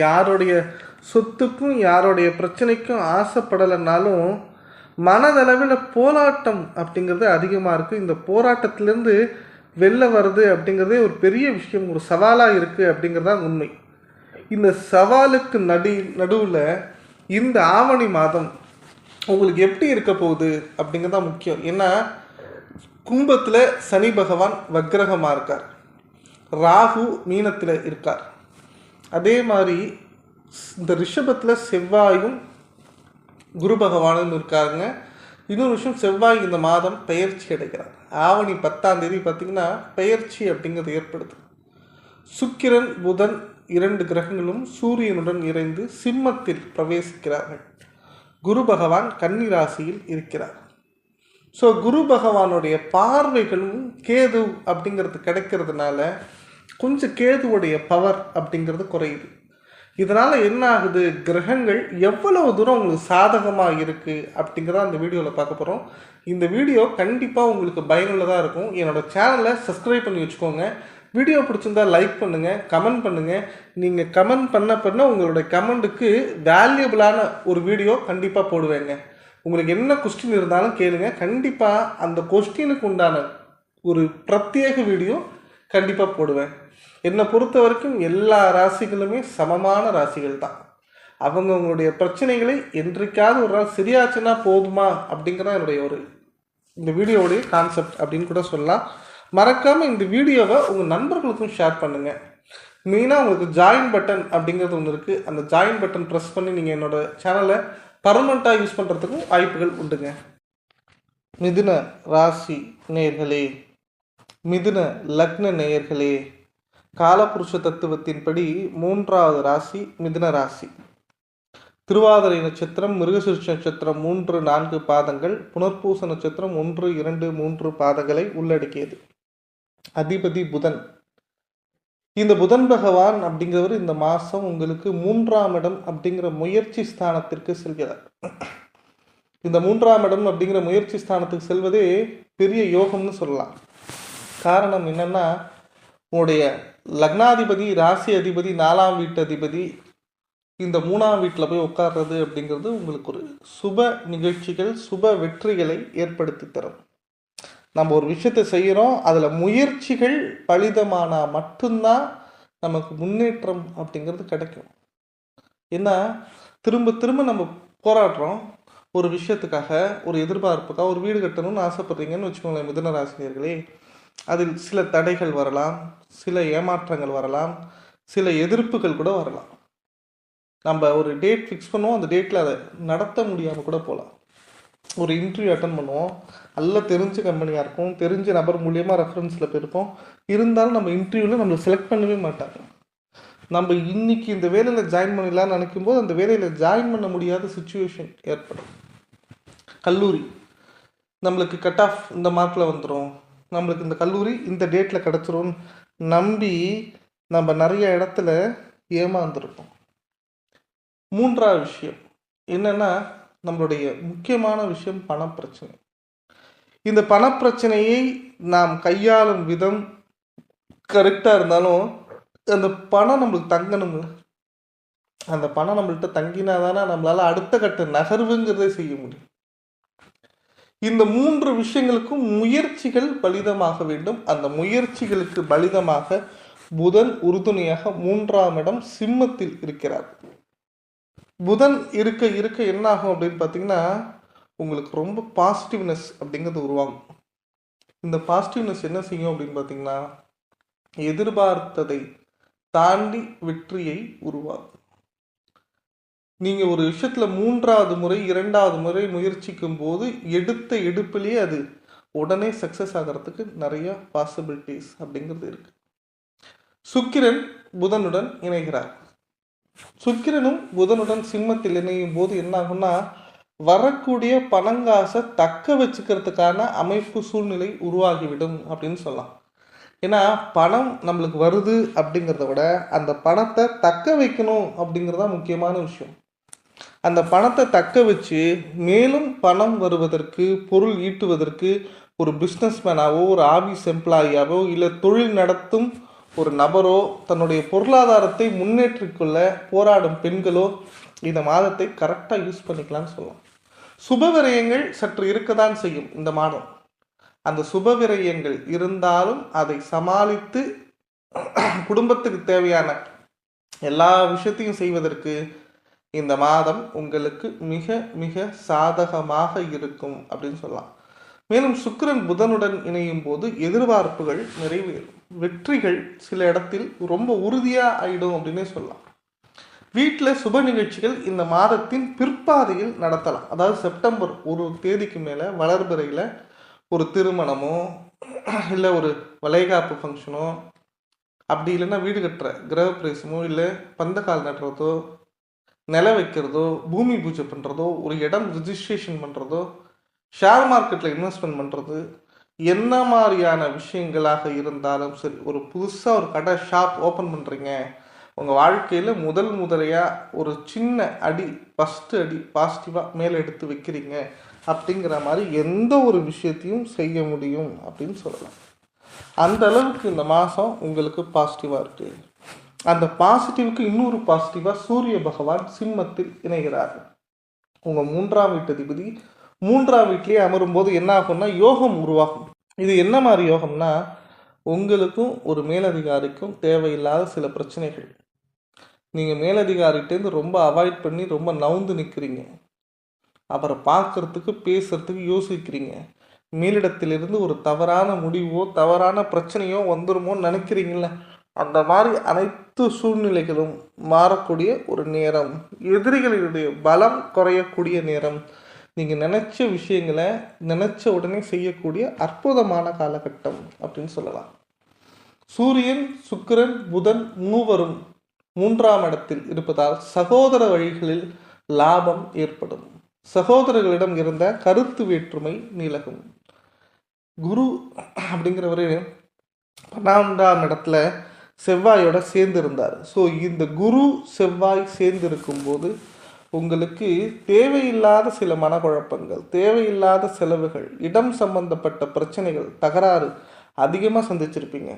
யாருடைய சொத்துக்கும் யாருடைய பிரச்சனைக்கும் ஆசைப்படலைன்னாலும் மனதளவில் போராட்டம் அப்படிங்கிறது அதிகமாக இருக்குது. இந்த போராட்டத்திலேருந்து வெளில வருது அப்படிங்கிறதே ஒரு பெரிய விஷயம், ஒரு சவாலாக இருக்குது அப்படிங்கிறது தான் உண்மை. இந்த சவாலுக்கு நடுவில் இந்த ஆவணி மாதம் உங்களுக்கு எப்படி இருக்க போகுது அப்படிங்கிறது தான் முக்கியம். ஏன்னா கும்பத்தில் சனி பகவான் வக்ரகமாக இருக்கார், ராகு மீனத்தில் இருக்கார். அதே மாதிரி இந்த ரிஷபத்தில் செவ்வாயும் குரு பகவானும் இருக்காங்க. இன்னொரு விஷயம், செவ்வாய் இந்த மாதம் பெயர்ச்சி அடைகிறார். ஆவணி 10ஆம் தேதி பார்த்திங்கன்னா பெயர்ச்சி அப்படிங்கிறது ஏற்படுது. சுக்கிரன் புதன் 2 கிரகங்களும் சூரியனுடன் இணைந்து சிம்மத்தில் பிரவேசிக்கிறார்கள். குரு பகவான் கன்னி ராசியில் இருக்கிறார். ஸோ குரு பகவானுடைய பார்வைகளும் கேது அப்படிங்கிறது கிடைக்கிறதுனால கொஞ்சம் கேதுவுடைய பவர் அப்படிங்கிறது குறையுது. இதனால் என்ன ஆகுது, கிரகங்கள் எவ்வளவு தூரம் உங்களுக்கு சாதகமாக இருக்குது அப்படிங்கிறத அந்த வீடியோவில் பார்க்க போகிறோம். இந்த வீடியோ கண்டிப்பாக உங்களுக்கு பயனுள்ளதாக இருக்கும். என்னோடய சேனலை சப்ஸ்கிரைப் பண்ணி வச்சுக்கோங்க. வீடியோ பிடிச்சிருந்தா லைக் பண்ணுங்கள், கமெண்ட் பண்ணுங்கள். நீங்கள் கமெண்ட் பண்ண உங்களுடைய கமெண்ட்டுக்கு வேல்யூபிளான ஒரு வீடியோ கண்டிப்பாக போடுவேங்க. உங்களுக்கு என்ன கொஸ்டின் இருந்தாலும் கேளுங்க, கண்டிப்பாக அந்த கொஸ்டினுக்கு உண்டான ஒரு பிரத்யேக வீடியோ கண்டிப்பாக போடுவேன். என்னை பொறுத்த வரைக்கும் எல்லா ராசிகளுமே சமமான ராசிகள் தான். அவங்களுடைய பிரச்சனைகளை என்றைக்காவது ஒரு நாள் சரியாச்சுன்னா போதுமா அப்படிங்கிறத என்னுடைய இந்த வீடியோவுடைய கான்செப்ட் அப்படின்னு கூட சொல்லலாம். மறக்காமல் இந்த வீடியோவை உங்கள் நண்பர்களுக்கும் ஷேர் பண்ணுங்கள். மெயினாக உங்களுக்கு ஜாயின் பட்டன் அப்படிங்கிறது ஒன்று இருக்குது. அந்த ஜாயின் பட்டன் ப்ரெஸ் பண்ணி நீங்கள் என்னோடய சேனலை பர்மனெண்ட்டாக யூஸ் பண்ணுறதுக்கும் வாய்ப்புகள் உண்டுங்க. மிதுன ராசி நேயர்களே, மிதுன லக்ன நேயர்களே, காலபுருஷ தத்துவத்தின்படி 3வது ராசி மிதுன ராசி. திருவாதிரை நட்சத்திரம், மிருகசீரிஷ நட்சத்திரம் 3, 4 பாதங்கள், புனர்பூச நட்சத்திரம் 1, 2, 3 பாதங்களை உள்ளடக்கியது. அதிபதி புதன். இந்த புதன் பகவான் அப்படிங்கிறவர் இந்த மாதம் உங்களுக்கு 3ஆம் இடம் அப்படிங்கிற முயற்சி ஸ்தானத்திற்கு செல்கிறார். இந்த 3ஆம் இடம் அப்படிங்கிற முயற்சி ஸ்தானத்துக்கு செல்வதே பெரிய யோகம்னு சொல்லலாம். காரணம் என்னன்னா, உங்களுடைய லக்னாதிபதி, ராசி அதிபதி, 4ஆம் வீட்டு அதிபதி இந்த 3ஆம் வீட்டில் போய் உட்கார்றது அப்படிங்கிறது உங்களுக்கு ஒரு சுப நிகழ்ச்சிகள், சுப வெற்றிகளை ஏற்படுத்தி தரும். நம்ம ஒரு விஷயத்தை செய்கிறோம், அதில் முயற்சிகள் பலிதமானால் மட்டும்தான் நமக்கு முன்னேற்றம் அப்படிங்கிறது கிடைக்கும். ஏன்னா திரும்ப திரும்ப நம்ம போராடுறோம் ஒரு விஷயத்துக்காக, ஒரு எதிர்பார்ப்புக்காக. ஒரு வீடு கட்டணும்னு ஆசைப்படுறீங்கன்னு வச்சுக்கோங்களேன் மிதுன ராசினியர்களே, அதில் சில தடைகள் வரலாம், சில ஏமாற்றங்கள் வரலாம், சில எதிர்ப்புகள் கூட வரலாம். நம்ம ஒரு டேட் ஃபிக்ஸ் பண்ணுவோம், அந்த டேட்டில் அதை நடத்த முடியாமல் கூட போகலாம். ஒரு இன்டர்வியூ அட்டன் பண்ணுவோம், நல்லா தெரிஞ்ச கம்பெனியாக இருக்கும், தெரிஞ்ச நபர் மூலியமாக ரெஃபரன்ஸில் போயிருப்போம். இருந்தாலும் நம்ம இன்டர்வியூவில் நம்மளை செலக்ட் பண்ணவே மாட்டாங்க. நம்ம இன்னைக்கு இந்த வேலையில் ஜாயின் பண்ணிடலான்னு நினைக்கும் போது அந்த வேலையில் ஜாயின் பண்ண முடியாத சுச்சுவேஷன் ஏற்படும். கல்லூரி நம்மளுக்கு கட் ஆஃப் இந்த மார்க்கில் வந்துடும், நம்மளுக்கு இந்த கல்லூரி இந்த டேட்டில் கிடச்சிரும்னு நம்பி நம்ம நிறைய இடத்துல ஏமாந்துருப்போம். 3ஆவது விஷயம் என்னென்னா, நம்மளுடைய முக்கியமான விஷயம் பணப்பிரச்சனை. இந்த பணப்பிரச்சனையை நாம் கையாளும் விதம் கரெக்டாக இருந்தாலும் அந்த பணம் நம்மளுக்கு தங்கணுங்க. அந்த பணம் நம்மள்கிட்ட தங்கினா தானே நம்மளால் அடுத்த கட்ட நகர்வுங்கிறதை செய்ய முடியும். இந்த 3 விஷயங்களுக்கும் முயற்சிகள் பலிதமாக வேண்டும். அந்த முயற்சிகளுக்கு பலிதமாக புதன் உறுதுணையாக 3ஆம் இடம் சிம்மத்தில் இருக்கிறார். புதன் இருக்க இருக்க என்ன ஆகும் அப்படின்னு பார்த்தீங்கன்னா, உங்களுக்கு ரொம்ப பாசிட்டிவ்னஸ் அப்படிங்கிறது உருவாகும். இந்த பாசிட்டிவ்னஸ் என்ன செய்யும் அப்படின்னு பார்த்தீங்கன்னா, எதிர்பார்த்ததை தாண்டி வெற்றியை உருவாகும். நீங்கள் ஒரு விஷயத்தில் 3ஆவது முறை 2ஆவது முறை முயற்சிக்கும் போது எடுத்த எடுப்பிலேயே அது உடனே சக்ஸஸ் ஆகிறதுக்கு நிறைய பாசிபிலிட்டிஸ் அப்படிங்கிறது இருக்கு. சுக்கிரன் புதனுடன் இணைகிறார். சுக்கிரனும் புதனுடன் சிம்மத்தில் இணையும் போது என்ன ஆகும்னா, வரக்கூடிய பணங்காசை தக்க வச்சுக்கிறதுக்கான அமைப்பு சூழ்நிலை உருவாகிவிடும் அப்படின்னு சொல்லலாம். ஏன்னா பணம் நம்மளுக்கு வருது அப்படிங்கிறத விட அந்த பணத்தை தக்க வைக்கணும் அப்படிங்கிறதா முக்கியமான விஷயம். அந்த பணத்தை தக்க வச்சு மேலும் பணம் வருவதற்கு, பொருள் ஈட்டுவதற்கு ஒரு பிஸ்னஸ்மேனாவோ, ஒரு ஆஃபீஸ் எம்ப்ளாயியாவோ, இல்லை தொழில் நடத்தும் ஒரு நபரோ தன்னுடைய பொருளாதாரத்தை முன்னேற்றிக்கொள்ள போராடும் பெண்களோ இந்த மாதத்தை கரெக்டாக யூஸ் பண்ணிக்கலாம்னு சொல்லலாம். சுபவிரயங்கள் சற்று இருக்கத்தான் செய்யும் இந்த மாதம். அந்த சுபவிரயங்கள் இருந்தாலும் அதை சமாளித்து குடும்பத்துக்கு தேவையான எல்லா விஷயத்தையும் செய்வதற்கு இந்த மாதம் உங்களுக்கு மிக மிக சாதகமாக இருக்கும் அப்படின்னு சொல்லலாம். மேலும் சுக்கிரன் புதனுடன் இணையும் போது எதிர்பார்ப்புகள் நிறைவேறும். வெற்றிகள் சில இடத்தில் ரொம்ப உறுதியாக ஆயிடும் அப்படின்னே சொல்லலாம். வீட்டில் சுப நிகழ்ச்சிகள் இந்த மாதத்தின் பிற்பாதையில் நடத்தலாம். அதாவது செப்டம்பர் ஒரு தேதிக்கு மேலே வளர்பிறையில் ஒரு திருமணமோ இல்லை ஒரு வளைகாப்பு ஃபங்க்ஷனோ, அப்படி இல்லைன்னா வீடு கட்டுற கிரகப்பிரவேசமோ, இல்லை பந்தக்கால் நடுறதோ, நில வைக்கிறதோ, பூமி பூஜை பண்ணுறதோ, ஒரு இடம் ரிஜிஸ்ட்ரேஷன் பண்ணுறதோ, ஷேர் மார்க்கெட்டில் இன்வெஸ்ட்மெண்ட் பண்ணுறது, என்ன மாதிரியான விஷயங்களாக இருந்தாலும் சரி, ஒரு புதுசாக ஒரு கடை ஷாப் ஓப்பன் பண்ணுறீங்க, உங்கள் வாழ்க்கையில் முதலையாக ஒரு சின்ன அடி, ஃபஸ்ட்டு அடி பாசிட்டிவாக மேலே எடுத்து வைக்கிறீங்க அப்படிங்கிற மாதிரி எந்த ஒரு விஷயத்தையும் செய்ய முடியும் அப்படின்னு சொல்லலாம். அந்த அளவுக்கு இந்த மாதம் உங்களுக்கு பாசிட்டிவாக இருக்குது. அந்த பாசிட்டிவுக்கு இன்னொரு பாசிட்டிவாக சூரிய பகவான் சிம்மத்தில் இணைகிறார். உங்கள் 3ஆம் வீட்டு அதிபதி 3ஆம் வீட்டிலேயே அமரும்போது என்ன ஆகும்னா யோகம் உருவாகும். இது என்ன மாதிரி யோகம்னா, உங்களுக்கும் ஒரு மேலதிகாரிக்கும் தேவையில்லாத சில பிரச்சனைகள், நீங்கள் மேலதிகாரிட்டேருந்து ரொம்ப அவாய்ட் பண்ணி ரொம்ப நவுந்து நிற்கிறீங்க, அவரை பார்க்கறதுக்கு பேசுறதுக்கு யோசிக்கிறீங்க, மேலிடத்திலிருந்து ஒரு தவறான முடிவோ தவறான பிரச்சனையோ வந்துருமோன்னு நினைக்கிறீங்கள, அந்த மாதிரி அனைத்து சூழ்நிலைகளும் மாறக்கூடிய ஒரு நேரம், எதிரிகளுடைய பலம் குறையக்கூடிய நேரம், நீங்கள் நினச்ச விஷயங்களை நினச்ச உடனே செய்யக்கூடிய அற்புதமான காலகட்டம் அப்படின்னு சொல்லலாம். சூரியன், சுக்கிரன், புதன் மூவரும் 3ஆம் இடத்தில் இருப்பதால் சகோதர வழிகளில் லாபம் ஏற்படும். சகோதரர்களிடம் இருந்த கருத்து வேற்றுமை நீலகும். குரு அப்படிங்கிறவர் 12ஆம் இடத்துல செவ்வாயோட சேர்ந்து இருந்தார். ஸோ இந்த குரு செவ்வாய் சேர்ந்து இருக்கும்போது உங்களுக்கு தேவையில்லாத சில மனக்குழப்பங்கள், தேவையில்லாத செலவுகள், இடம் சம்பந்தப்பட்ட பிரச்சனைகள், தகராறு அதிகமாக சந்திச்சிருப்பீங்க.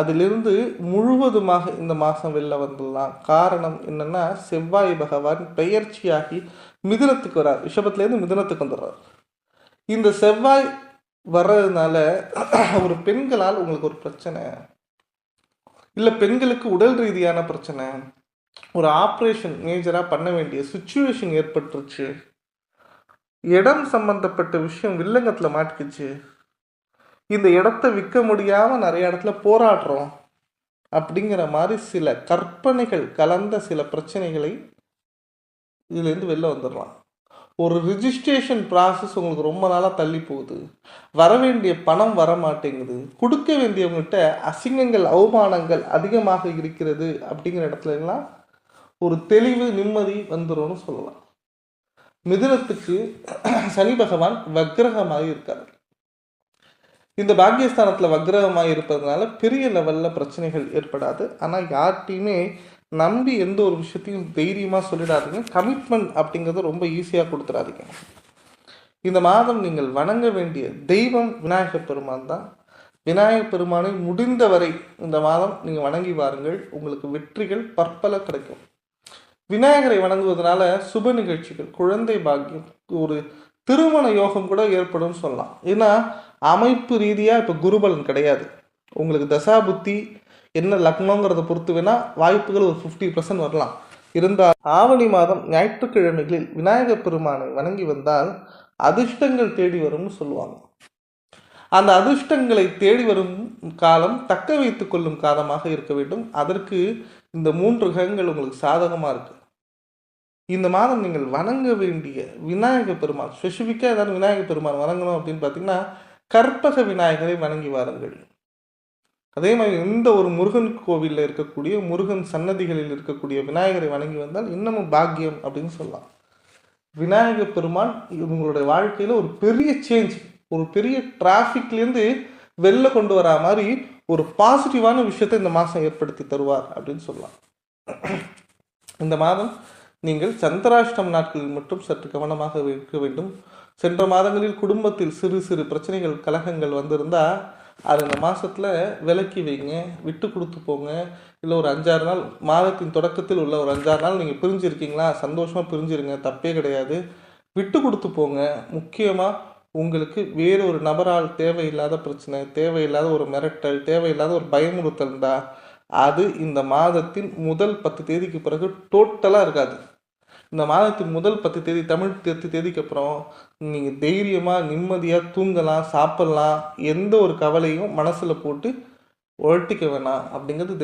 அதிலிருந்து முழுவதுமாக இந்த மாதம் வெளில வந்துடலாம். காரணம் என்னென்னா, செவ்வாய் பகவான் பெயர்ச்சியாகி மிதுனத்துக்கு வரார். ரிஷபத்துலேருந்து மிதுனத்துக்கு வந்துடுறார். இந்த செவ்வாய் வர்றதுனால ஒரு பெண்களால் உங்களுக்கு ஒரு பிரச்சனை, இல்லை பெண்களுக்கு உடல் ரீதியான பிரச்சனை, ஒரு ஆப்ரேஷன் மேஜராக பண்ண வேண்டிய சுச்சுவேஷன் ஏற்பட்டுருச்சு, இடம் சம்பந்தப்பட்ட விஷயம் வில்லங்கத்தில் மாட்டிக்கிச்சு, இந்த இடத்த விற்க முடியாமல் நிறைய இடத்துல போராடுறோம் அப்படிங்கிற மாதிரி சில கற்பனைகள் கலந்த சில பிரச்சனைகளை இதுலேருந்து வெளில வந்துடலாம். ஒரு ரிஜிஸ்ட்ரேஷன் ப்ராசஸ் உங்களுக்கு ரொம்ப நாளாக தள்ளி போகுது, வர வேண்டிய பணம் வர மாட்டேங்குது, கொடுக்க வேண்டியவங்ககிட்ட அசிங்கங்கள் அவமானங்கள் அதிகமாக இருக்கிறது அப்படிங்கிற இடத்துல எல்லாம் ஒரு தெளிவு நிம்மதி வந்துரும்னு சொல்லலாம். மிதுனத்துக்கு சனி பகவான் வக்ரகமாக இருக்கார். இந்த பாக்கியஸ்தானத்தில் வக்ரகமாக இருப்பதனால பெரிய லெவலில் பிரச்சனைகள் ஏற்படாது. ஆனால் யார்கிட்டையுமே நம்பி எந்த ஒரு விஷயத்தையும் தைரியமாக சொல்லிடாதீங்க. கமிட்மெண்ட் அப்படிங்கிறத ரொம்ப ஈஸியாக கொடுத்துடாதீங்க. இந்த மாதம் நீங்கள் வணங்க வேண்டிய தெய்வம் விநாயகர் பெருமான் தான். விநாயகர் பெருமானை முடிந்தவரை இந்த மாதம் நீங்கள் வணங்கி வாருங்கள். உங்களுக்கு வெற்றிகள் பற்பல கிடைக்கும். விநாயகரை வணங்குவதனால சுப நிகழ்ச்சிகள், குழந்தை பாக்கியம், ஒரு திருமண யோகம் கூட ஏற்படும் சொல்லலாம். ஏன்னா அமைப்பு ரீதியாக இப்போ குருபலன் கிடையாது. உங்களுக்கு தசா புத்தி என்ன லக்னங்கிறத பொறுத்து வேணால் வாய்ப்புகள் ஒரு 50% வரலாம். இருந்தால் ஆவணி மாதம் ஞாயிற்றுக்கிழமைகளில் விநாயகர் பெருமானை வணங்கி வந்தால் அதிர்ஷ்டங்கள் தேடி வரும்னு சொல்லுவாங்க. அந்த அதிர்ஷ்டங்களை தேடி வரும் காலம் தக்க வைத்து கொள்ளும் காலமாக இருக்க வேண்டும். அதற்கு இந்த 3 கிரகங்கள் உங்களுக்கு சாதகமாக இருக்கு. இந்த மாதம் நீங்கள் வணங்க வேண்டிய விநாயகர் பெருமான், ஸ்பெசிஃபிக்காக ஏதாவது விநாயகர் பெருமான் வணங்கணும் அப்படின்னு பார்த்தீங்கன்னா கற்பக விநாயகரை வணங்கி வாருங்கள். அதே மாதிரி எந்த ஒரு முருகன் கோவிலில் இருக்கக்கூடிய முருகன் சன்னதிகளில் இருக்கக்கூடிய விநாயகரை வணங்கி வந்தால் இன்னமும் பாக்கியம் அப்படின்னு சொல்லலாம். விநாயகர் பெருமான் உங்களுடைய வாழ்க்கையில் ஒரு பெரிய சேஞ்ச், ஒரு பெரிய டிராஃபிக்லேருந்து வெளில கொண்டு வரா மாதிரி ஒரு பாசிட்டிவான விஷயத்தை இந்த மாதம் ஏற்படுத்தி தருவார் அப்படின்னு சொல்லலாம். இந்த மாதம் நீங்கள் சந்திராஷ்டம் நாட்களில் மட்டும் சற்று கவனமாக இருக்க வேண்டும். சென்ற மாதங்களில் குடும்பத்தில் சிறு சிறு பிரச்சனைகள் கலகங்கள் வந்திருந்தால் அது இந்த மாதத்தில் விலக்கி வைங்க, விட்டு கொடுத்து போங்க. இல்லை ஒரு 5-6 நாள், மாதத்தின் தொடக்கத்தில் உள்ள ஒரு 5-6 நாள் நீங்கள் பிரிஞ்சிருக்கீங்களா, சந்தோஷமாக பிரிஞ்சிருங்க, தப்பே கிடையாது. விட்டு கொடுத்து போங்க. முக்கியமாக உங்களுக்கு வேறு ஒரு நபரால் தேவையில்லாத பிரச்சனை, தேவையில்லாத ஒரு மிரட்டல், தேவையில்லாத ஒரு பயமுறுத்தல் இருந்தால் அது இந்த மாதத்தின் முதல் 10 தேதிக்கு பிறகு டோட்டலாக இருக்காது. இந்த மாதத்தின் முதல் 10 தேதி, தமிழ் 10 தேதிக்கு அப்புறம் நீங்கள் தைரியமாக நிம்மதியாக தூங்கலாம், சாப்பிட்லாம். எந்த ஒரு கவலையும் மனசில் போட்டு ஒழட்டிக்க வேணாம் அப்படிங்கிறது